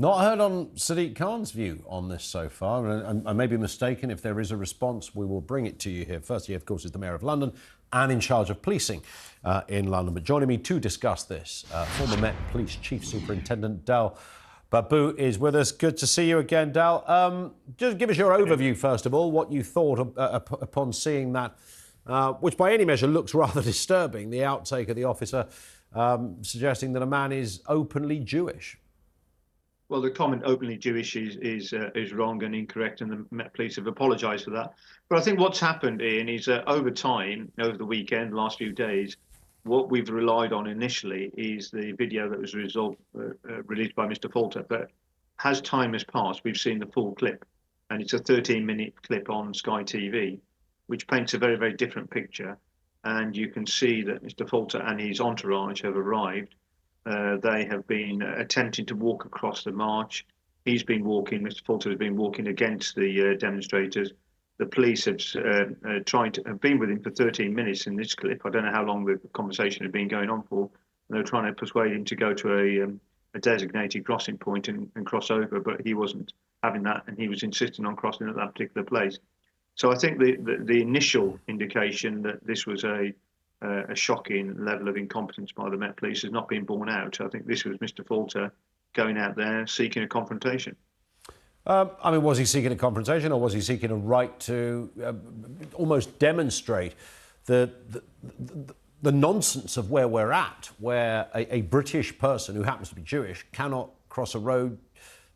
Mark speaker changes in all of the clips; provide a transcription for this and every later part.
Speaker 1: Not heard on Sadiq Khan's view on this so far, and I may be mistaken. If there is a response, we will bring it to you here. First, he, of course, is the Mayor of London and in charge of policing in London. But joining me to discuss this, former Met Police Chief Superintendent Dal Babu is with us. Good to see you again, Dal. Just give us your overview, first of all, what you thought upon seeing that, which by any measure looks rather disturbing, the outtake of the officer suggesting that a man is openly Jewish.
Speaker 2: Well, the comment "openly Jewish" is wrong and incorrect, and the Met Police have apologised for that. But I think what's happened, Ian, is over time, over the weekend, last few days, what we've relied on initially is the video that was released by Mr Falter. But as time has passed, we've seen the full clip, and it's a 13-minute clip on Sky TV, which paints a very, very different picture. And you can see that Mr Falter and his entourage have arrived. They have been attempting to walk across the march. He's been walking, Mr Falter has been walking against the demonstrators. The police have been with him for 13 minutes in this clip. I don't know how long the conversation had been going on for. They're trying to persuade him to go to a designated crossing point and cross over, but he wasn't having that, and he was insisting on crossing at that particular place. So I think the initial indication that this was a shocking level of incompetence by the Met Police has not been borne out. I think this was Mr Falter going out there seeking a confrontation.
Speaker 1: I mean, was he seeking a confrontation, or was he seeking a right to almost demonstrate the nonsense of where we're at, where a British person who happens to be Jewish cannot cross a road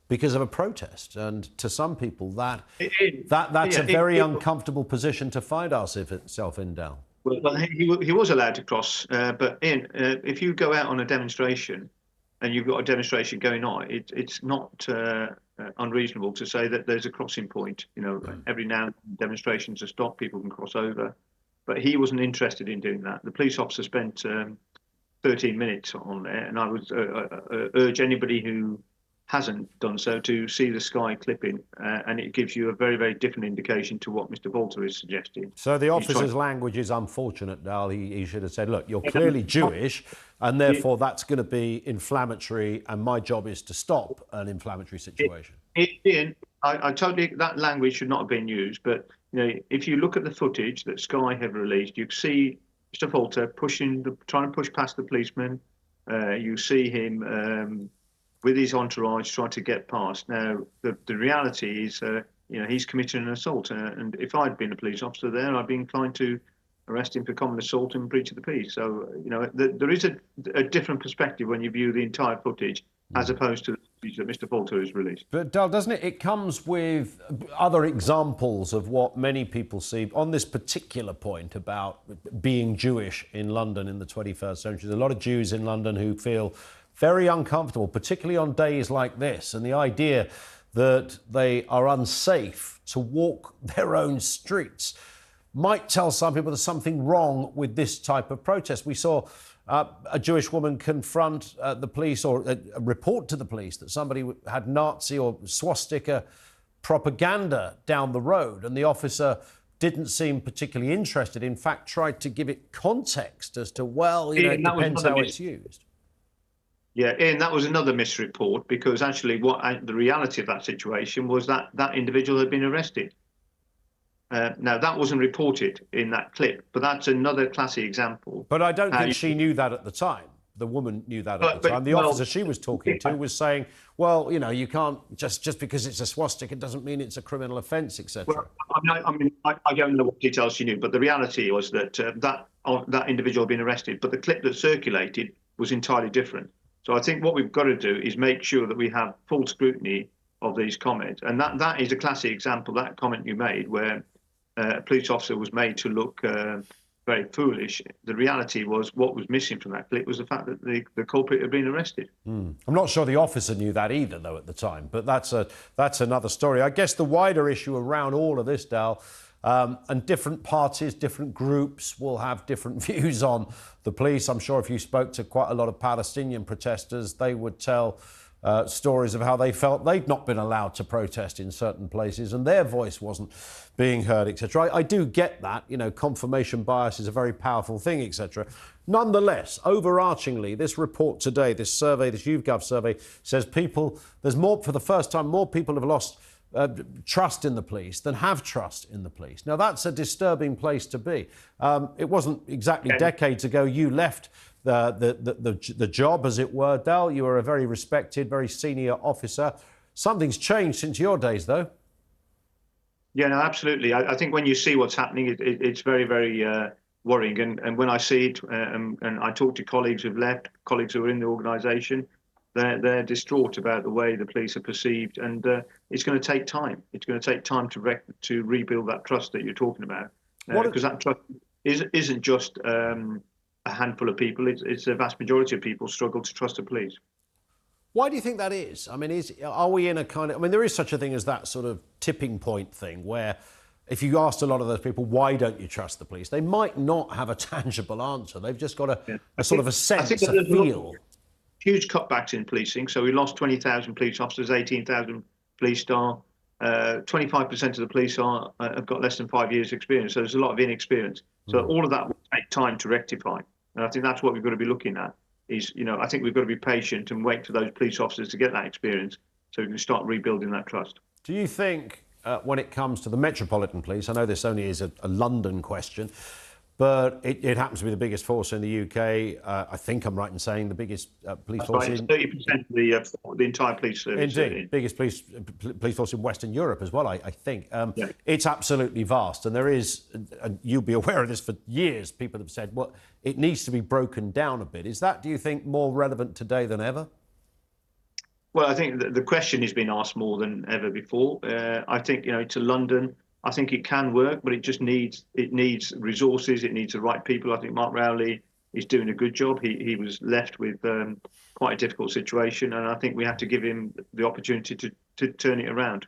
Speaker 1: because of a protest? And to some people, that's a very uncomfortable position to find ourselves in, Dal.
Speaker 2: Well, he was allowed to cross, but Ian, if you go out on a demonstration and you've got a demonstration going on, it's not unreasonable to say that there's a crossing point. You know, every now and then demonstrations are stopped, people can cross over, but he wasn't interested in doing that. The police officer spent 13 minutes on there, and I would urge anybody who hasn't done so to see the Sky clipping, and it gives you a very, very different indication to what Mr Falter is suggesting.
Speaker 1: So the officer's language is unfortunate, Dal. He should have said, look, you're clearly Jewish, and therefore that's going to be inflammatory, and my job is to stop an inflammatory situation.
Speaker 2: Ian, I totally, that language should not have been used, but you know, if you look at the footage that Sky have released, you see Mr Falter trying to push past the policeman. You see him with his entourage trying to get past. Now, the reality is, you know, he's committed an assault, and if I'd been a police officer there, I'd be inclined to arrest him for common assault and breach of the peace. So, you know, there is a different perspective when you view the entire footage as opposed to the footage that Mr Falter has released.
Speaker 1: But, Dal, doesn't it? It comes with other examples of what many people see on this particular point about being Jewish in London in the 21st century. There's a lot of Jews in London who feel very uncomfortable, particularly on days like this, and the idea that they are unsafe to walk their own streets might tell some people there's something wrong with this type of protest. We saw a Jewish woman confront the police, or report to the police that somebody had Nazi or swastika propaganda down the road, and the officer didn't seem particularly interested. In fact, tried to give it context as to, well, you know, it depends how it's used.
Speaker 2: Yeah, Ian, that was another misreport, because actually the reality of that situation was that that individual had been arrested. Now, that wasn't reported in that clip, but that's another classic example.
Speaker 1: But I don't think she knew that at the time. The woman knew that at the time. The officer she was talking to was saying, well, you know, you can't, just because it's a swastika doesn't mean it's a criminal offence, etc.
Speaker 2: Well, I don't know what details she knew, but the reality was that that individual had been arrested, but the clip that circulated was entirely different. So I think what we've got to do is make sure that we have full scrutiny of these comments. And that is a classic example, that comment you made, where a police officer was made to look very foolish. The reality was, what was missing from that clip was the fact that the culprit had been arrested.
Speaker 1: I'm not sure the officer knew that either, though, at the time. But that's another story. I guess the wider issue around all of this, Dal, and different parties, different groups will have different views on the police. I'm sure if you spoke to quite a lot of Palestinian protesters, they would tell stories of how they felt they'd not been allowed to protest in certain places and their voice wasn't being heard, etc. I do get that, you know, confirmation bias is a very powerful thing, etc. Nonetheless, overarchingly, this report today, this survey, this YouGov survey, says there's more, for the first time, more people have lost trust in the police than have trust in the police. Now, that's a disturbing place to be. It wasn't exactly decades ago you left the job, as it were, Dal. You were a very respected, very senior officer. Something's changed since your days, though.
Speaker 2: Yeah, no, absolutely. I think when you see what's happening, it's very, very worrying. And when I see it, and I talk to colleagues who've left, colleagues who are in the organisation, they're distraught about the way the police are perceived, and it's going to take time. It's going to take time to rebuild that trust that you're talking about, because that trust isn't just a handful of people. It's a vast majority of people struggle to trust the police.
Speaker 1: Why do you think that is? I mean, are we in a kind of... I mean, there is such a thing as that sort of tipping point thing where if you asked a lot of those people, why don't you trust the police? They might not have a tangible answer. They've just got a sort of a sense, a feel.
Speaker 2: Huge cutbacks in policing. So we lost 20,000 police officers, 18,000 police staff. 25% of the police have got less than 5 years experience. So there's a lot of inexperience. So all of that will take time to rectify. And I think that's what we've got to be looking at is, you know, I think we've got to be patient and wait for those police officers to get that experience so we can start rebuilding that trust.
Speaker 1: Do you think when it comes to the Metropolitan Police, I know this only is a London question, but it happens to be the biggest force in the UK. I think I'm right in saying the biggest police force.
Speaker 2: Right. 30% of the entire police service.
Speaker 1: Indeed, biggest police force in Western Europe as well, I think. Yeah. It's absolutely vast, and there is, and you'll be aware of this for years, people have said, well, it needs to be broken down a bit. Is that, do you think, more relevant today than ever?
Speaker 2: Well, I think the question has been asked more than ever before. I think, you know, to London, I think it can work, but it needs resources. It needs the right people. I think Mark Rowley is doing a good job. He was left with quite a difficult situation, and I think we have to give him the opportunity to turn it around.